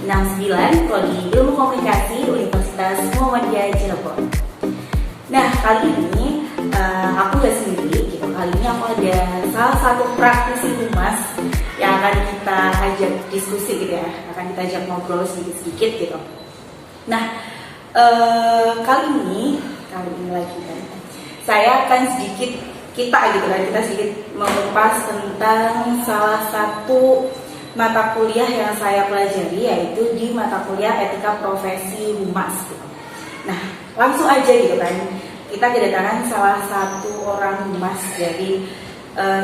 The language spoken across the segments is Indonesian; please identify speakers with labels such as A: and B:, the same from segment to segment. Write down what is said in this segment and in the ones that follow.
A: 69 Prodi Ilmu Komunikasi Universitas Muhammadiyah Cirebon. Nah, kali ini aku gak sendiri gitu. Kali ini aku ada salah satu praktisi humas yang akan kita ajak diskusi gitu ya. Akan kita ajak ngobrol sedikit-sedikit gitu. Nah, kali ini lagi kan, saya akan kita sedikit mengupas tentang salah satu mata kuliah yang saya pelajari, yaitu di mata kuliah Etika Profesi Humas gitu. Nah, langsung aja gitu kan, kita kedatangan salah satu orang humas dari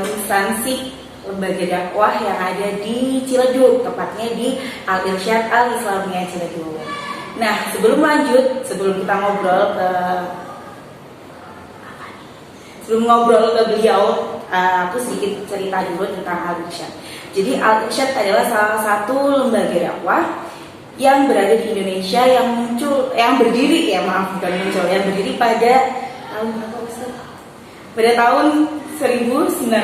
A: instansi lembaga dakwah yang ada di Ciledug, tepatnya di Al-Irsyad Al-Islamiyah Ciledug. Nah, sebelum kita ngobrol ke beliau, aku sedikit cerita dulu tentang Al-Irsyad. Jadi Al-Irsyad adalah salah satu lembaga dakwah yang berada di Indonesia yang berdiri pada tahun berapa, Ustaz? Pada tahun 1914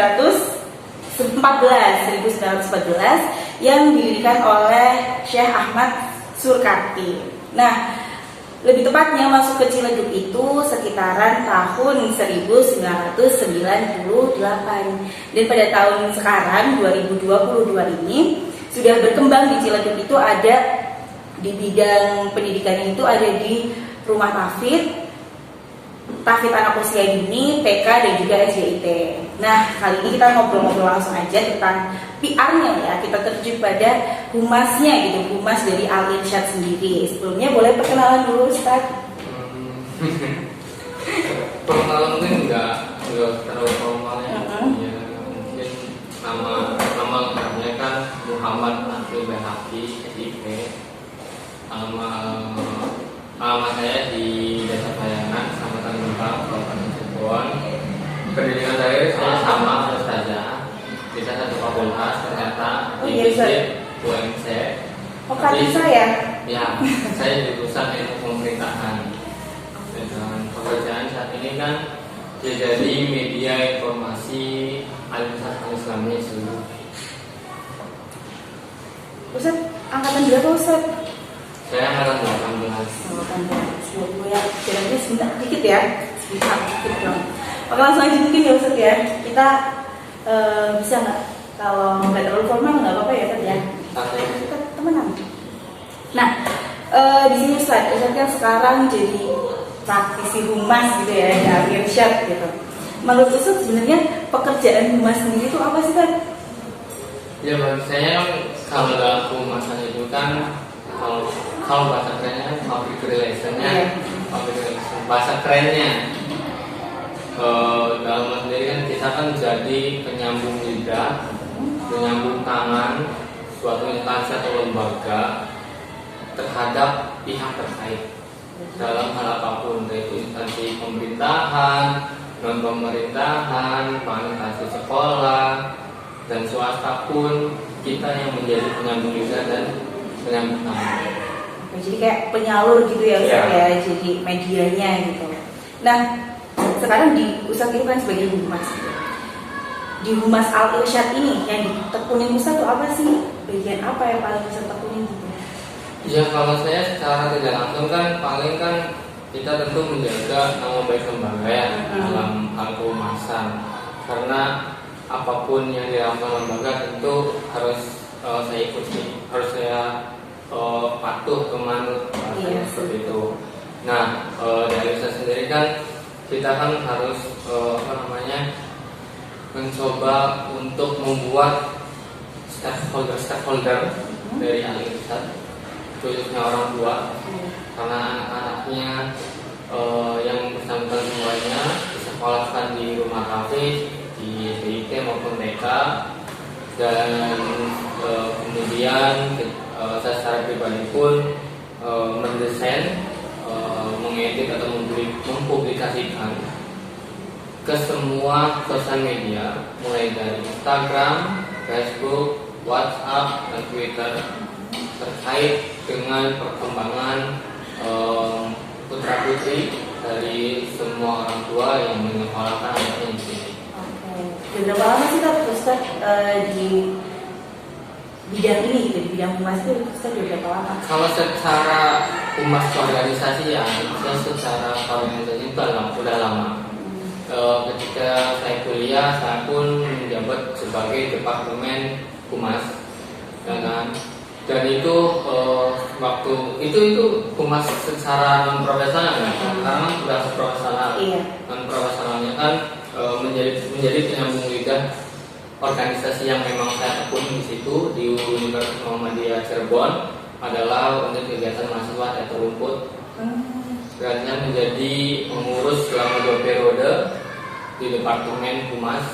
A: yang didirikan oleh Syekh Ahmad Surkarti. Nah, lebih tepatnya masuk ke Ciledug itu sekitaran tahun 1998. Dan pada tahun sekarang 2022 ini sudah berkembang di Ciledug itu ada di bidang pendidikannya itu ada di rumah Tahfidz anak usia dini, TK dan juga SDIT. Nah, kali ini kita ngobrol-ngobrol langsung aja tentang PR-nya ya. Kita terjun pada humasnya gitu, humas dari Al-Irsyad sendiri. Sebelumnya boleh perkenalan dulu, Ustaz?
B: Perkenalan mungkin enggak terlalu formal ya. Ya, mungkin nama lengkapnya kan Muhammad Abdul Bahaki, SIP. Alamat saya di Desa Bayangan, Kecamatan Gempang, Kabupaten Cirebon. Pendidikan saya sama saja. Bisa satu fakultas ternyata di UMC.
A: Oh, tadi saya? Ya,
B: saya jurusan ilmu pemerintahan. Dan pekerjaan saat ini kan jadi media informasi Al-Islamiyah seluruh.
A: Ustaz, angkatan berapa, Ustaz?
B: Saya angkatan 18.
A: Ya, kira-kira sebentar dikit ya. Sebentar dikit dong. Oke, langsung aja mungkin ya, Ustaz ya. Kita bisa nggak, kalau nggak terlalu formal nggak apa-apa ya, Ustaz ya. Kita temenan. Nah, di sini Ustaz kan sekarang jadi praktisi humas gitu ya, di Al-Irsyad gitu. Menurut Ustaz sebenarnya pekerjaan humas sendiri itu apa sih, Ustaz?
B: Ya, menurut saya kalau dalam kehumasan itu kan kalau bahasa kerennya kan public relation-nya, bahasa kerennya dalam sendiri kan kita kan jadi penyambung lidah, penyambung tangan suatu instansi atau lembaga terhadap pihak terkait dalam hal apapun, yaitu instansi pemerintahan, non pemerintahan, instansi sekolah dan swasta pun, kita yang menjadi penyambung lidah dan penyambung tangan.
A: Jadi kayak penyalur gitu ya, Ustaz ya, jadi medianya gitu. Nah, sekarang di Ustaz itu kan sebagai humas. Di humas Al-Irsyad ini yang ditekunin Ustaz itu apa sih? Bagian apa yang paling Ustaz tekunin gitu?
B: Ya, kalau saya secara tidak langsung kan paling kan kita tentu menjaga nama baik lembaga ya dalam hal kehumasan. Karena apapun yang dilakukan lembaga tentu harus saya ikuti, harus saya patuh ke manut seperti itu. Nah, dari saya sendiri kan kita kan harus mencoba untuk membuat stakeholder dari Al-Irsyad, khususnya orang tua, karena anak-anaknya yang bersangkutan semuanya disekolahkan di rumah Tahfidz, di SDIT maupun TK, dan kemudian saya secara pribadi pun mendesain, mengedit atau mempublikasikan ke semua sosial media, mulai dari Instagram, Facebook, WhatsApp, dan Twitter, terkait dengan perkembangan putra putri dari semua orang tua yang menyekolahkan anaknya di sini.
A: Oke. Berapa lama sih Ustaz di bidang ini gitu, di bidang humas itu Ustaz udah berapa lama?
B: Kalau secara humas organisasi ya, saya secara organisasi itu udah lama. Ketika saya kuliah, saya pun menjabat sebagai departemen humas, ya kan. Dan itu waktu itu humas secara non profesional ya, karena sudah profesional.
A: Iya.
B: Non profesionalnya kan menjadi penyambung lidah organisasi yang memang saya tekuni di situ di Universitas Muhammadiyah Cirebon adalah untuk kegiatan mahasiswa teater rumput. Dan saya menjadi pengurus selama 2 periode di departemen humas.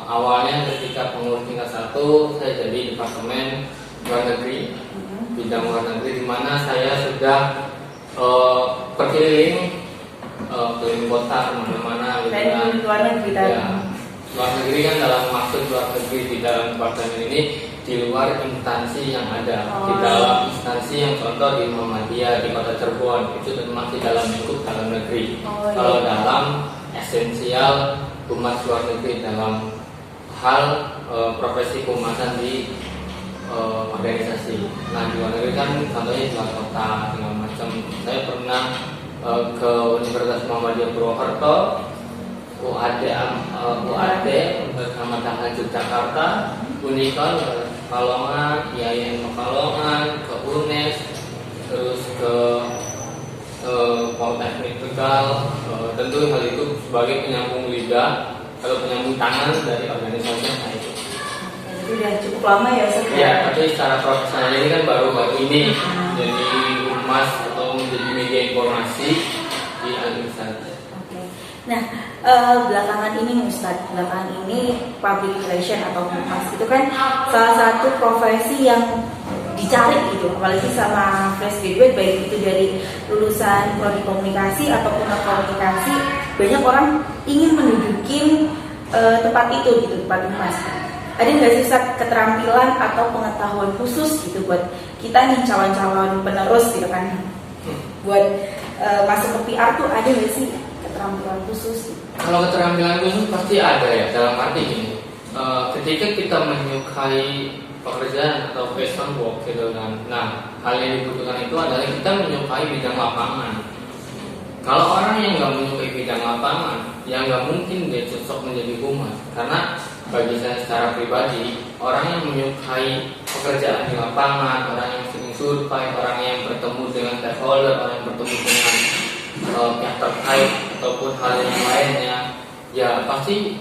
B: Awalnya ketika pengurus tingkat 1 saya jadi departemen luar negeri, bidang luar negeri, di mana saya sudah berkeliling keliling kota kemana-mana gitu kan.
A: Luar negeri
B: Ya, luar negeri kan dalam maksud luar negeri di dalam departemen ini di luar instansi yang ada, di dalam instansi yang contoh di Muhammadiyah di Kota Cirebon itu masih dalam lingkup dalam negeri. Kalau dalam esensial humas luar negeri dalam hal profesi kehumasan di organisasi. Nah di luar negeri kan contohnya di luar kota segala macam. Saya pernah ke Universitas Muhammadiyah Purwokerto, UAD bersama dengan Yogyakarta, Unikon Pekalongan, IAIN Pekalongan, ke UNES, terus ke Politeknik Tegal. Tentu hal itu sebagai penyambung lidah atau penyambung tangan dari organisasi yang saya itu.
A: Itu udah cukup lama ya Ustaz?
B: Ya, tapi secara profesional ini kan baru-baru ini jadi humas atau menjadi media informasi di administrasi.
A: Nah, belakangan ini Ustaz, belakangan ini public relation atau humas itu kan salah satu profesi yang dicari gitu, apalagi sama fresh graduate, baik itu dari lulusan prodi komunikasi ataupun komunikasi, banyak orang ingin menduduki tempat itu gitu, tempat humas. Ada nggak sih Ustaz keterampilan atau pengetahuan khusus gitu buat kita nih calon-calon penerus gitu kan, buat masuk ke PR tuh ada nggak sih keterampilan khusus?
B: Kalau keterampilan khusus pasti ada ya, dalam arti ini ketika kita menyukai pekerjaan atau passion work gitu kan. Nah, hal yang dibutuhkan itu adalah kita menyukai bidang lapangan. Kalau orang yang nggak menyukai bidang lapangan, ya nggak mungkin dia cocok menjadi humas. Karena bagi saya secara pribadi, orang yang menyukai pekerjaan di lapangan, orang yang sering survei, orang yang bertemu dengan stakeholder, orang yang bertemu dengan pihak terkait ataupun hal yang lainnya, ya pasti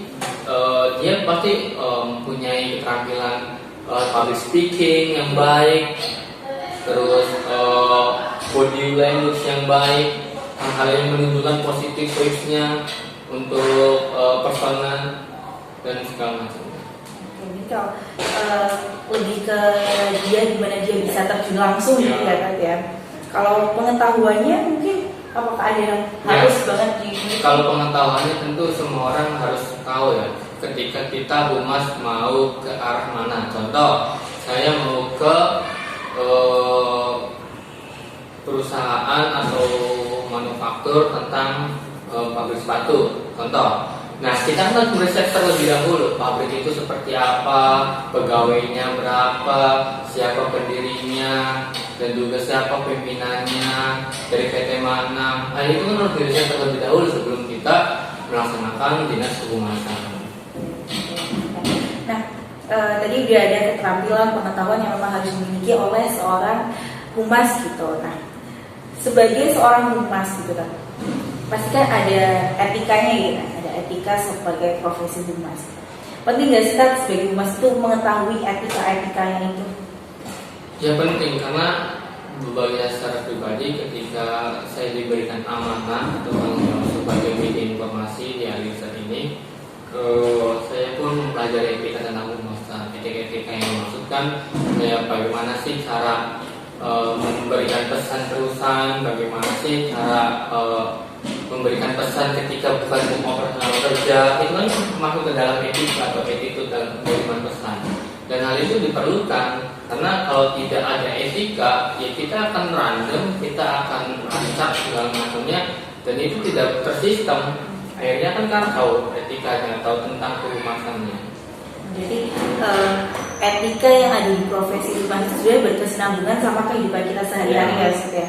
B: dia pasti mempunyai keterampilan public speaking yang baik, terus body language yang baik, hal yang menunjukkan positif vibes-nya untuk persona dan segala macam.
A: Jadi kalau lebih ke dia gimana dia bisa terjun langsung gitu ya Kak ya. Kalau pengetahuannya mungkin apakah ada yang harus banget di?
B: Kalau pengetahuannya tentu semua orang harus tahu ya. Ketika kita humas mau ke arah mana. Contoh, saya mau ke perusahaan atau manufaktur tentang pabrik sepatu. Contoh. Nah, kita harus meriset terlebih dahulu pabrik itu seperti apa, pegawainya berapa, siapa pendirinya, dan juga siapa pimpinannya, dari PT mana. Nah, itu kan harus diriset terlebih dahulu sebelum kita melaksanakan dinas kehumasan.
A: Nah, tadi udah ada keterampilan pengetahuan yang memang harus dimiliki oleh seorang humas gitu. Nah, sebagai seorang humas gitu kan, pasti kan ada etikanya gitu kan, ada etika sebagai profesi humas. Penting nggak sih Kak sebagai humas itu mengetahui etika-etikanya itu?
B: Ya penting, karena bagi saya secara pribadi ketika saya diberikan amanah atau tanggung jawab sebagai media informasi di alisan ini, saya pun mempelajari etika tentang humasan. Etika-etika yang dimaksudkan ya bagaimana sih cara memberikan pesan terusan, bagaimana sih cara memberikan pesan ketika bukan operasional kerja, itu kan masuk ke dalam etika atau attitude dalam pengiriman pesan. Dan hal itu diperlukan karena kalau tidak ada etika, ya kita akan random, kita akan acak segala macamnya, dan itu tidak tersistem. Akhirnya kan tahu etikanya, tahu tentang kehumasannya.
A: Jadi etika yang ada di profesi humas itu sebenarnya berkesinambungan sama kehidupan kita sehari-hari ya Ustaz ya.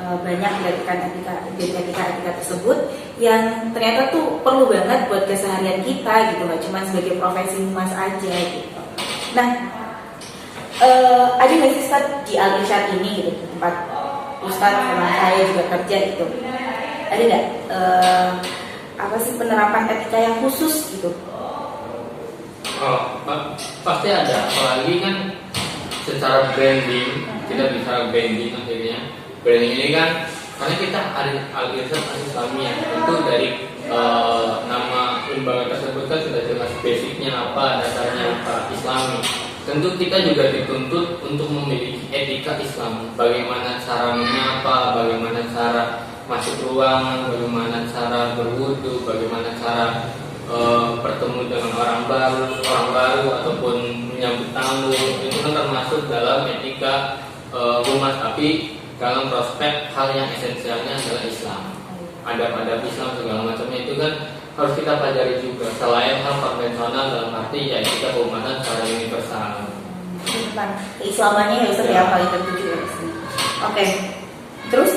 A: Banyak dari etika tersebut yang ternyata tuh perlu banget buat keseharian kita gitu, nggak cuma sebagai profesi humas aja gitu. Nah, ada nggak sih Ustaz di Al-Irsyad ini gitu, tempat Ustaz sama saya juga kerja gitu, ada nggak apa sih penerapan etika yang khusus gitu?
B: Pasti ada, apalagi kan secara branding, kita bicara branding akhirnya. Branding ini kan karena kita Al-Irsyad Al-Islamiyah, itu dari nama lembaga tersebut kan sudah jelas basicnya apa, dasarnya apa, Islami. Tentu kita juga dituntut untuk memiliki etika Islam, bagaimana cara menyapa, bagaimana cara masuk ruangan, bagaimana cara berwudu, bagaimana cara bertemu dengan orang baru ataupun menyambut tamu. Itu kan termasuk dalam etika humas, tapi dalam prospek hal yang esensialnya adalah Islam. Adab-adab Islam segala macamnya itu kan harus kita pelajari juga, selain hal konvensional dalam arti ya etika kehumasan secara universal.
A: Tentang keislamannya ya Ustaz ya, paling tertuju ya sini. Oke. Terus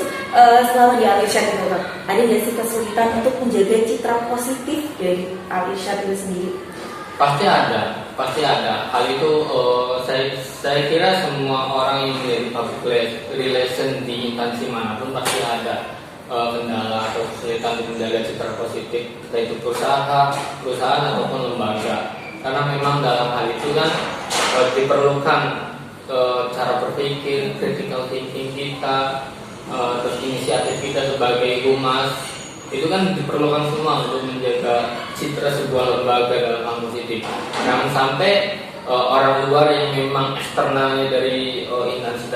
A: selama di Al-Irsyad itu ada nggak sih kesulitan untuk menjaga citra positif dari Al-Irsyad itu sendiri?
B: Pasti ada. Hal itu saya kira semua orang yang menjadi public relation di instansi manapun pasti ada kendala atau kesulitan untuk menjaga citra positif, baik itu perusahaan ataupun lembaga. Karena memang dalam hal itu kan diperlukan cara berpikir, critical thinking kita, terus inisiatif kita sebagai humas itu kan diperlukan semua untuk menjaga citra sebuah lembaga dalam hal positif. Jangan sampai orang luar yang memang eksternalnya dari instansi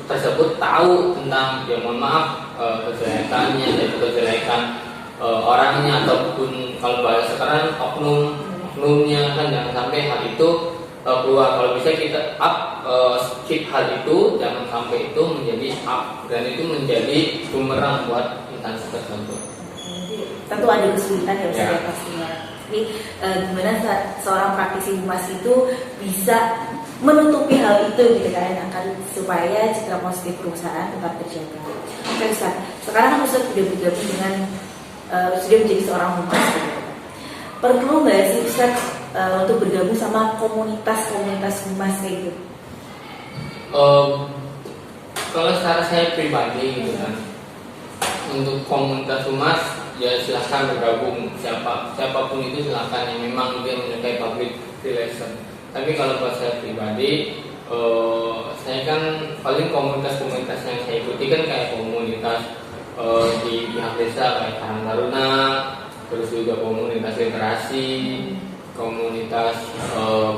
B: tersebut tahu tentang, ya mohon maaf, kejelekannya, yaitu kejelekan orangnya ataupun kalau bahasa sekarang oknumnya kan, jangan sampai hal itu keluar. Kalau bisa kita skip hal itu, jangan sampai itu menjadi dan itu menjadi bumerang buat instansi tersebut.
A: Tentu ada kesulitan ya Ustaz ya pastinya. Jadi gimana seorang praktisi humas itu bisa menutupi hal itu gitu kan, akan supaya citra positif perusahaan tetap terjaga. Oke Ustaz, sekarang kan Ustaz sudah bergabung dengan sudah menjadi seorang humas gitu. Perlu nggak sih Ustaz untuk bergabung sama komunitas humas kayak gitu?
B: Kalau secara saya pribadi gitu kan, untuk komunitas humas ya silahkan bergabung, siapapun itu silahkan yang memang dia menyukai public relation. Tapi kalau buat saya pribadi, saya kan paling komunitas-komunitas yang saya ikuti kan kayak komunitas di pihak desa kayak Karang Taruna, terus juga komunitas literasi, komunitas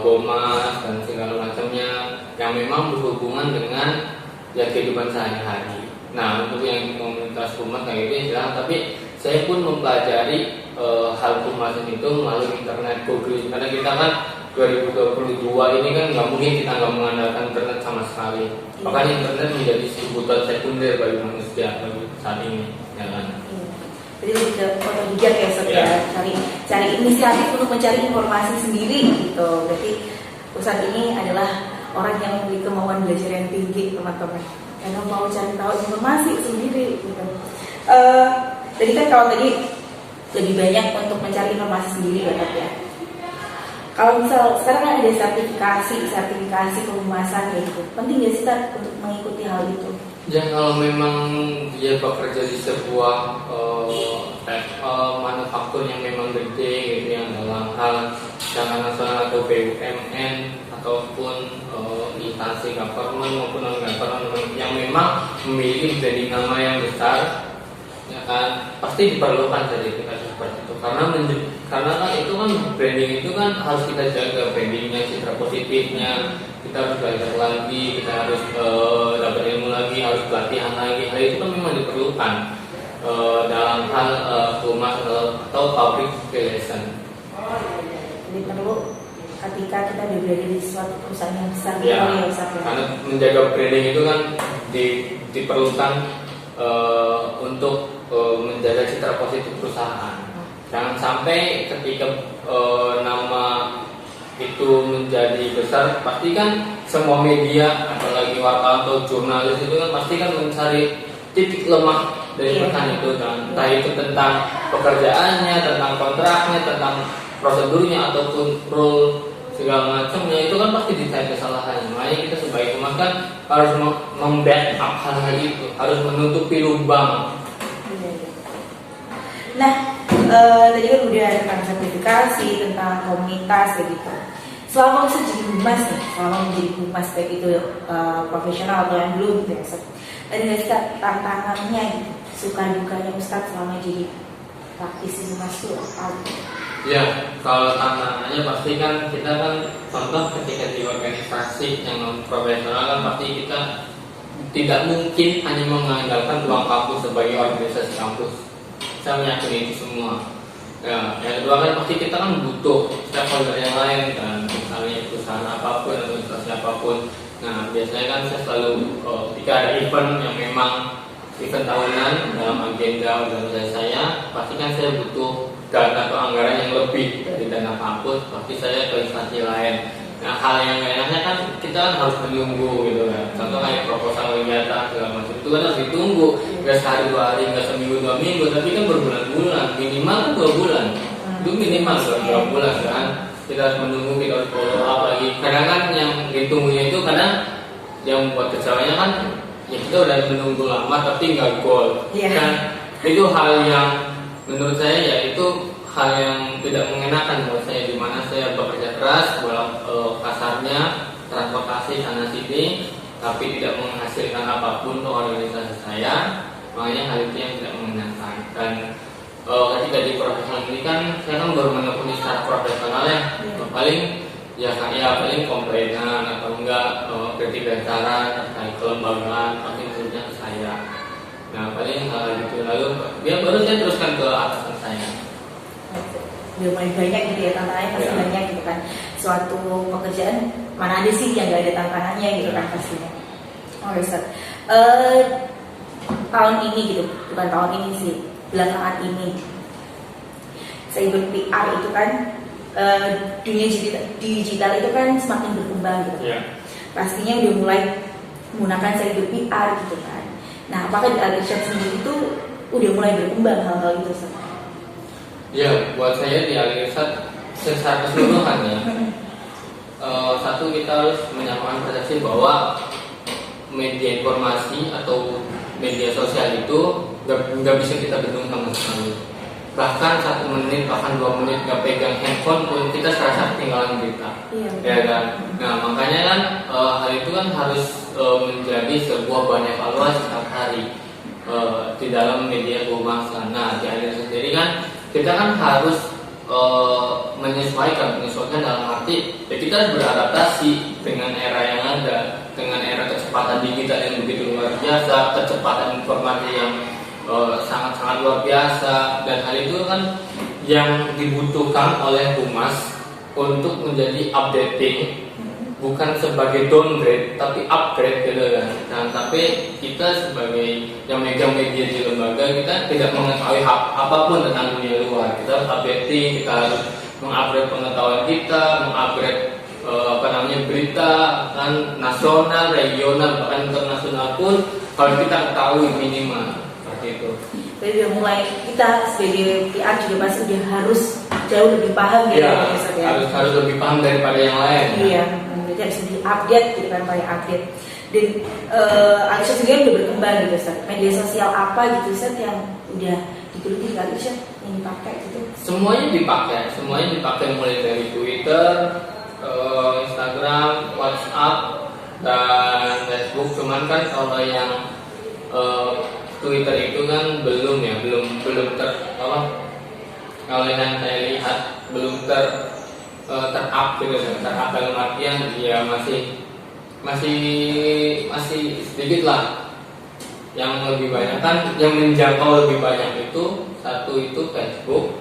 B: Bomas dan segala macamnya yang memang berhubungan dengan ya kehidupan sehari-hari. Nah, untuk yang komunitas humas kayak gitu ya, tapi saya pun mempelajari hal kehumasan itu melalui internet, googling, karena kita kan 2022 ini kan nggak mungkin kita nggak mengandalkan internet sama sekali. Bahkan internet menjadi kebutuhan sekunder bagi manusia saat ini, ya kan?
A: Jadi lebih ke otodidak ya Ustaz ya, cari inisiatif untuk mencari informasi sendiri gitu. Berarti Ustaz ini adalah orang yang memiliki kemauan belajar yang tinggi teman-teman, karena mau cari tahu informasi sendiri gitu. Jadi kan kalau tadi lebih banyak untuk mencari informasi sendiri ya. Kalau misal sekarang kan ada sertifikasi kehumasan kayak gitu, penting nggak sih untuk mengikuti hal itu?
B: Ya kalau memang dia bekerja di sebuah manufaktur yang memang gede gitu, yang dalam hal jangan nasional atau BUMN ataupun instansi government maupun non government yang memang memiliki branding nama yang besar, ya kan pasti diperlukan sertifikasi seperti itu, karena kan itu kan branding itu kan harus kita jaga brandingnya, citra positifnya. Kita harus belajar lagi, kita harus dapat ilmu lagi, harus pelatihan lagi. Hal itu kan memang diperlukan dalam hal humas atau public relation.
A: Jadi perlu ketika kita berada di suatu perusahaan yang besar
B: ya, karena menjaga branding itu kan diperlukan untuk menjaga citra positif perusahaan. Jangan sampai ketika nama itu menjadi besar, pasti kan semua media, apalagi wartawan atau jurnalis itu kan pasti kan mencari titik lemah dari perusahaan itu kan, entah itu tentang pekerjaannya, tentang kontraknya, tentang prosedurnya ataupun rule segala macamnya, itu kan pasti dicari kesalahannya. Makanya kita sebagai umat kan harus membackup hal-hal itu, harus menutupi lubang.
A: Nah, tadi kan udah tentang sertifikasi, tentang komunitas begitu. Selama Ustaz jadi humas nih, selama menjadi humas baik itu profesional atau yang belum gitu ya Ustaz, ada nggak sih tantangannya gitu, suka dukanya Ustaz selama jadi praktisi humas itu apa?
B: Ya, kalau tantangannya pasti kan kita kan contoh ketika di organisasi yang non profesional kan pasti kita tidak mungkin hanya mengandalkan ruang kampus sebagai organisasi kampus. Saya meyakini itu semua. Ya, yang kedua kan pasti kita kan butuh stakeholder yang lain kan, misalnya perusahaan apapun atau institusi apapun. Nah, biasanya kan saya selalu ketika ada event yang memang event tahunan dalam agenda organisasi saya, pasti kan saya butuh dana atau anggaran yang lebih dari dana kampus, pasti saya ke instansi lain. Nah, hal yang enaknya kan kita kan harus menunggu gitu kan. Contoh kayak proposal kegiatan segala macam itu kan harus ditunggu, nggak sehari 2 hari, nggak seminggu 2 minggu, tapi kan berbulan-bulan, minimal kan 2 bulan. Itu minimal 2 bulan kan. Kita harus menunggu, kita harus follow up lagi. Kadang kan yang ditunggunya itu kadang yang buat kecewanya kan ya kita udah menunggu lama tapi nggak goal. Kan itu hal yang menurut saya ya itu hal yang tidak mengenakan buat saya, di mana saya bekerja keras dalam kasarnya transportasi sana sini tapi tidak menghasilkan apapun untuk organisasi saya. Makanya hal itu yang tidak mengenakan. Dan ketika di profesional ini kan saya kan baru menekuni secara profesional ya, paling paling komplainan atau enggak kritik dan saran terkait kelembagaan pasti maksudnya ke saya. Nah, paling hal gitu, lalu dia baru saya teruskan ke atasan saya.
A: Udah mulai banyak gitu ya tantangannya, pasti banyak gitu kan. Suatu pekerjaan mana ada sih yang gak ada tantangannya gitu kan pastinya. Oh Ustaz, tahun ini gitu, bukan tahun ini sih, belakangan ini saya ikut PR itu kan, dunia digital itu kan semakin berkembang gitu. Pastinya udah mulai menggunakan saya ikut PR gitu kan. Nah, apakah di Al-Irsyad sendiri itu udah mulai berkembang hal-hal itu Ustaz?
B: Ya, buat saya di Al-Irsyad secara keseluruhan ya, satu kita harus menyamakan persepsi bahwa media informasi atau media sosial itu nggak bisa kita bendung sama sekali. Bahkan 1 menit, bahkan 2 menit nggak pegang handphone pun kita serasa ketinggalan berita. Ya kan. Nah, makanya kan hal itu kan harus menjadi sebuah banyak evaluasi setiap hari di dalam media kehumasan. Nah, di Al-Irsyad sendiri kan kita kan harus menyesuaikan dalam arti ya kita harus beradaptasi dengan era yang ada, dengan era kecepatan digital yang begitu luar biasa, kecepatan informasi yang sangat-sangat luar biasa, dan hal itu kan yang dibutuhkan oleh humas untuk menjadi updating, bukan sebagai downgrade tapi upgrade gitu kan. Nah, tapi kita sebagai yang megang media di lembaga, kita tidak mengetahui apapun tentang dunia luar. Kita harus updating, kita harus mengupgrade pengetahuan kita, mengupgrade berita kan nasional, regional, bahkan internasional pun kalau kita ketahui minimal seperti itu.
A: Jadi udah mulai kita sebagai PR juga pasti udah harus jauh lebih paham gitu ya.
B: Harus lebih paham daripada yang lain.
A: Iya. Jadi harus di-update gitu kan, paling update. Dan Al-Irsyad sendiri udah berkembang gitu Ustaz. Media sosial apa gitu Ustaz yang udah digeluti di Al-Irsyad yang dipakai gitu?
B: Semuanya dipakai mulai dari Twitter, Instagram, WhatsApp, dan Facebook. Cuman kan kalau yang Twitter itu kan belum kalau yang saya lihat belum ter-up gitu, ter-up dalam artian ya masih sedikit lah. Yang lebih banyak kan, yang menjangkau lebih banyak itu satu itu Facebook,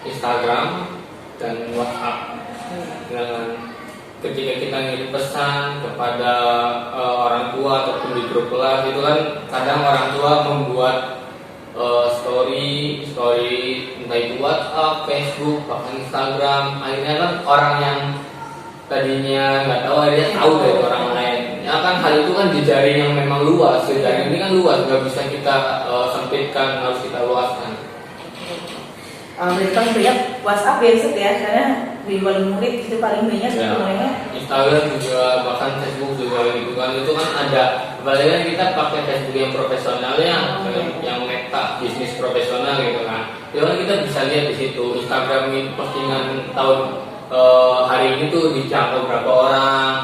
B: Instagram, dan WhatsApp. Dan ketika kita ngirim pesan kepada orang tua ataupun di grup kelas itu kan kadang orang tua membuat story entah itu WhatsApp, Facebook, bahkan Instagram. Akhirnya kan orang yang tadinya nggak tahu akhirnya tahu dari orang lain. Ya kan hal itu kan jejaring yang memang luas, jejaring ini kan luas, nggak bisa kita sempitkan, harus kita luaskan.
A: Berarti paling banyak WhatsApp ya Ustaz ya, karena di wali murid itu paling banyak
B: Ya,
A: semuanya.
B: Instagram juga, bahkan Facebook juga gitu kan, itu kan ada. Apalagi kan kita pakai Facebook yang profesional yang meta bisnis profesional gitu kan. Itu kan kita bisa lihat di situ Instagram ini postingan tahun hari ini tuh dijangkau berapa orang,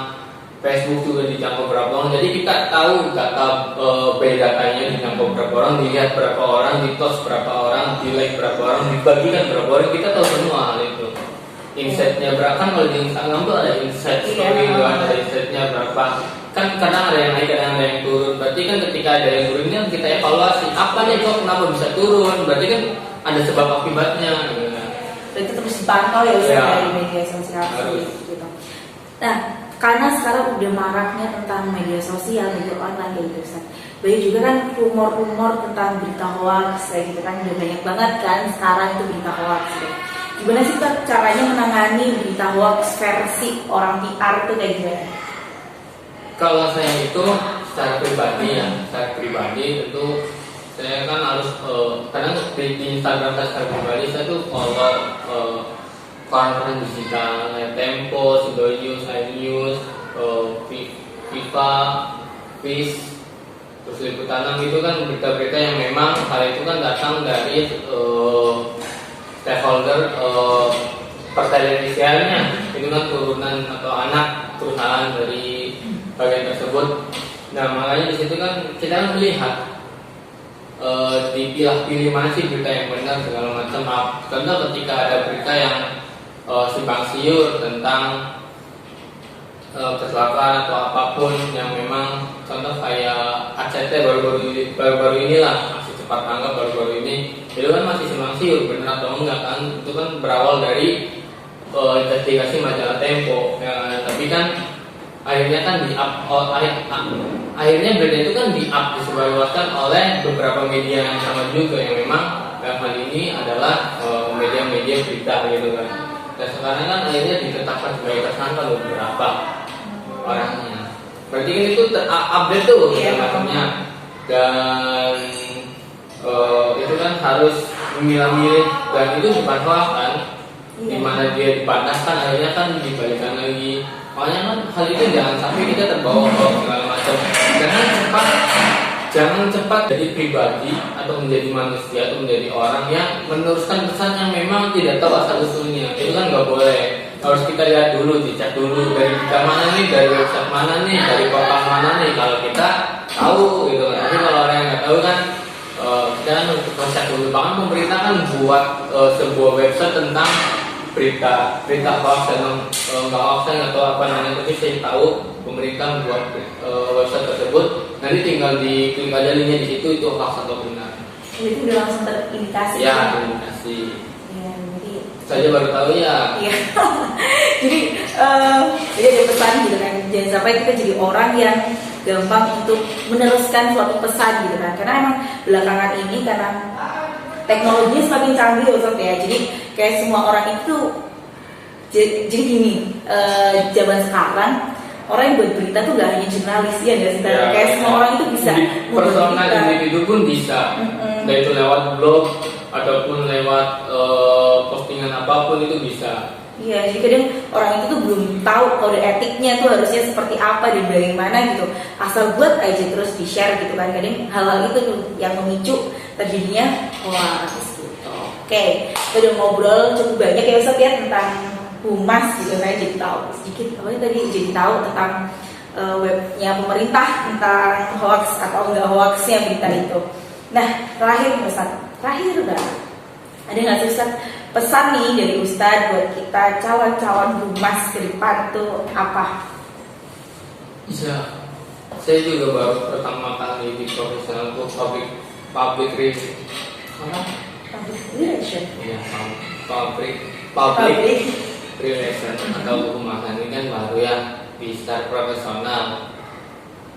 B: Facebook juga dijangkau berapa orang. Jadi kita tahu data datanya dijangkau berapa orang, dilihat berapa orang, ditos berapa orang, di like berapa orang, dibagikan berapa orang. Kita tahu semua hal itu. Insightnya berapa kan kalau di Instagram tuh ada insight story, ada insightnya berapa. Kan kadang ada yang naik, kadang ada yang turun. Berarti kan ketika ada yang turun kan kita evaluasi apa nih kok kenapa bisa turun. Berarti kan ada sebab akibatnya. Gitu kan.
A: Dan itu terus dipantau ya Ustaz dari media sosial gitu. Nah, karena sekarang udah maraknya tentang media sosial, media online kayak gitu Ustaz. Banyak juga kan rumor-rumor tentang berita hoax kayak gitu kan, udah banyak banget kan sekarang itu berita hoax gitu. Gimana sih Ustaz caranya menangani berita hoax versi orang PR itu kayak gimana?
B: Kalau saya itu secara pribadi tentu saya kan harus kadang di Instagram saya secara pribadi saya tuh follow koran digital, Tempo, Sidonews, iNews, Viva, Viz, terus Liputan itu kan berita-berita yang memang hal itu kan datang dari stakeholder pertelevisiannya. Itu kan turunan atau anak perusahaan dari bagian tersebut. Nah makanya di situ kan kita kan melihat dipilah-pilih mana sih berita yang benar segala macam. Contoh ketika ada berita yang simpang siur tentang kecelakaan atau apapun yang memang contoh kayak ACT baru-baru inilah aksi cepat tanggap baru-baru ini itu kan masih simpang siur benar atau enggak kan, itu kan berawal dari investigasi majalah Tempo ya, tapi kan akhirnya kan akhirnya berita itu kan disebarluaskan oleh beberapa media yang sama juga yang memang dalam hal ini adalah media-media berita gitu kan. Dan sekarang kan akhirnya ditetapkan sebagai tersangka beberapa orangnya. Berarti kan itu update tuh macamnya. Dan itu kan harus memilah-milih dan itu bukan hoax kan. Dimana dia dipatahkan akhirnya kan dibalikan lagi. Makanya kan hal itu jangan sampai kita terbawa hoax segala macam. Jangan cepat jadi pribadi atau menjadi manusia atau menjadi orang yang meneruskan pesan yang memang tidak tahu asal usulnya. Itu kan nggak boleh. Harus kita lihat dulu, dicek dulu dari berita mana nih, dari website mana nih, dari kota mana nih. Kalau kita tahu gitu kan. Tapi kalau orang yang nggak tahu kan kita kan untuk cek dulu. Bahkan pemerintah kan buat sebuah website tentang berita hoax dan nggak hoax atau apa namanya, tapi saya tahu pemerintah membuat website tersebut, nanti tinggal diklik aja linknya di situ itu hoax atau benar.
A: Itu udah langsung terindikasi.
B: Ya, terindikasi.
A: Ya, jadi
B: saya baru tahu ya.
A: Iya. Jadi ada pesan gitu kan, jangan sampai kita jadi orang yang gampang untuk meneruskan suatu pesan gitu kan, karena emang belakangan ini karena teknologinya semakin canggih Ustaz ya. Jadi kayak semua orang itu jadi gini, zaman sekarang orang yang buat berita tuh gak hanya jurnalis ya, kayak semua orang itu bisa
B: personal individu pun bisa. Baik itu lewat blog ataupun lewat postingan apapun itu bisa.
A: Iya, jadi kadang orang itu tuh belum tahu kode etiknya tuh harusnya seperti apa dan bagaimana gitu. Asal buat aja terus di-share gitu kan. Kadang hal-hal itu tuh yang memicu terjadinya hoax gitu. Oke, kita udah ngobrol cukup banyak ya Ustaz ya tentang humas gitu, saya jadi tahu sedikit tadi jadi tahu tentang webnya pemerintah tentang hoax atau enggak hoaxnya berita itu. Nah, terakhir Ustaz, udah ada nggak sih Ustaz pesan nih dari Ustaz buat kita calon-calon humas ke depan tuh apa?
B: Iya, saya juga baru pertama kali di profesional itu public relation. Iya, public relation atau kehumasan ini kan baru ya di start profesional.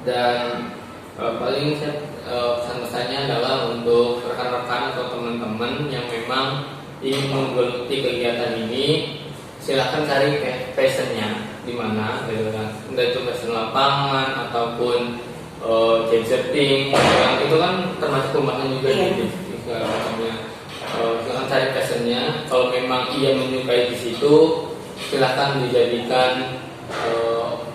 B: Dan paling pesan-pesannya adalah untuk rekan-rekan atau teman-teman yang memang ingin menggeluti kegiatan ini, silahkan cari passionnya. di mana gitu kan, entah itu passion lapangan ataupun job setting gitu kan, itu kan termasuk pembahasan juga gitu segala macamnya. Silahkan cari passionnya, kalau memang ia menyukai di situ silahkan dijadikan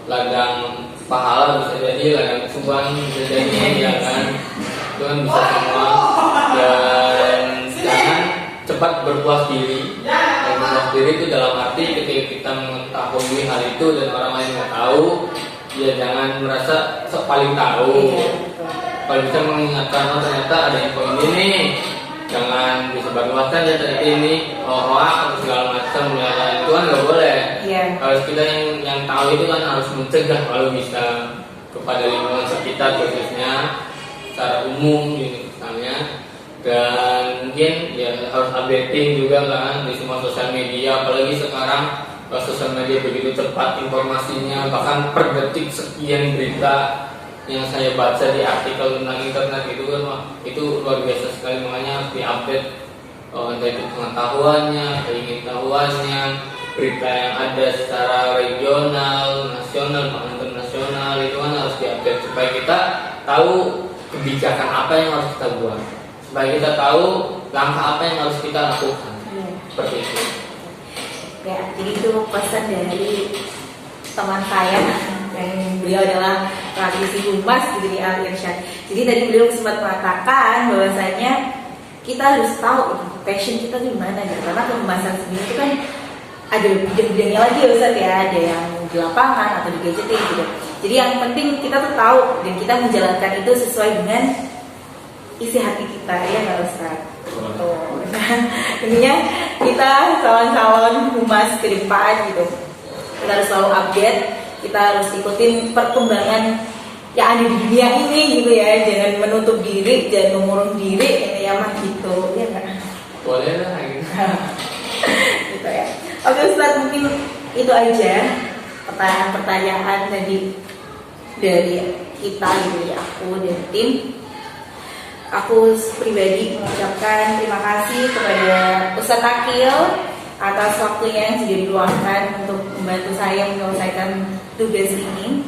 B: ladang pahala, bisa jadi ladang cuan, bisa jadi ya kan, itu kan bisa semua. Dan jangan cepat berpuas diri. Dan berpuas diri itu dalam arti ketika kita mengetahui hal itu dan orang lain nggak tahu, ya jangan merasa paling tahu. Kalau bisa mengingatkan, oh ternyata ada info ini nih, jangan disebarluaskan ya ternyata ini hoax atau segala macam ya, itu kan nggak boleh. Kalau kita yang tahu itu kan harus mencegah kalau bisa kepada lingkungan sekitar khususnya secara umum gitu misalnya. Dan mungkin ya harus updating juga kan di semua sosial media, apalagi sekarang sosial media begitu cepat informasinya, bahkan per detik sekian berita yang saya baca di artikel tentang internet itu kan, itu luar biasa sekali. Makanya harus diupdate entah itu pengetahuannya, keingintahuannya, berita yang ada secara regional, nasional, bahkan internasional, itu kan harus diupdate supaya kita tahu kebijakan apa yang harus kita buat, supaya kita tahu langkah apa yang harus kita lakukan. Seperti itu.
A: Ya, jadi itu pesan dari teman saya, dan beliau adalah praktisi humas di Al-Irsyad. Jadi tadi beliau sempat mengatakan bahwasanya kita harus tahu passion kita di mana ya, karena kehumasan sendiri itu kan ada bidang-bidangnya lagi ya Ustaz ya, ada yang di lapangan atau di gadgeting gitu. Jadi yang penting kita tuh tahu dan kita menjalankan itu sesuai dengan isi hati kita, ya nggak Ustaz? Nah, intinya kita calon-calon humas ke depan gitu, kita harus selalu update, kita harus ikutin perkembangan yang ada di dunia ini gitu ya, jangan menutup diri, jangan mengurung diri, ini ya mah gitu, ya nggak?
B: Boleh lah gitu.
A: Gitu ya. Oke Ustaz, mungkin itu aja pertanyaan-pertanyaan tadi dari kita gitu ya, aku dan tim. Aku pribadi mengucapkan terima kasih kepada Ustadz Akil atas waktunya yang sudah diluangkan untuk membantu saya menyelesaikan tugas ini.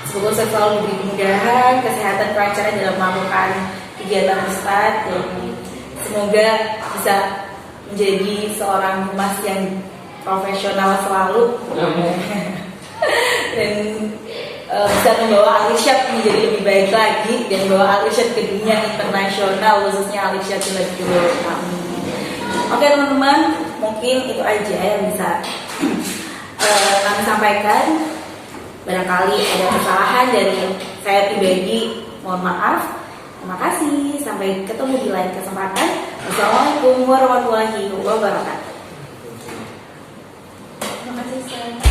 A: Semoga Ustadz selalu diberi kemudahan, kesehatan, kelancaran dalam melakukan kegiatan Ustadz, dan semoga bisa menjadi seorang humas yang profesional selalu. Dan bisa membawa Al-Irsyad menjadi lebih baik lagi dan membawa Al-Irsyad ke dunia internasional, khususnya Al-Irsyad Ciledug. Oke teman-teman, mungkin itu aja yang bisa kami sampaikan. Barangkali ada kesalahan dari saya pribadi, mohon maaf. Terima kasih, sampai ketemu di lain kesempatan. Wassalamualaikum warahmatullahi wabarakatuh. Terima kasih.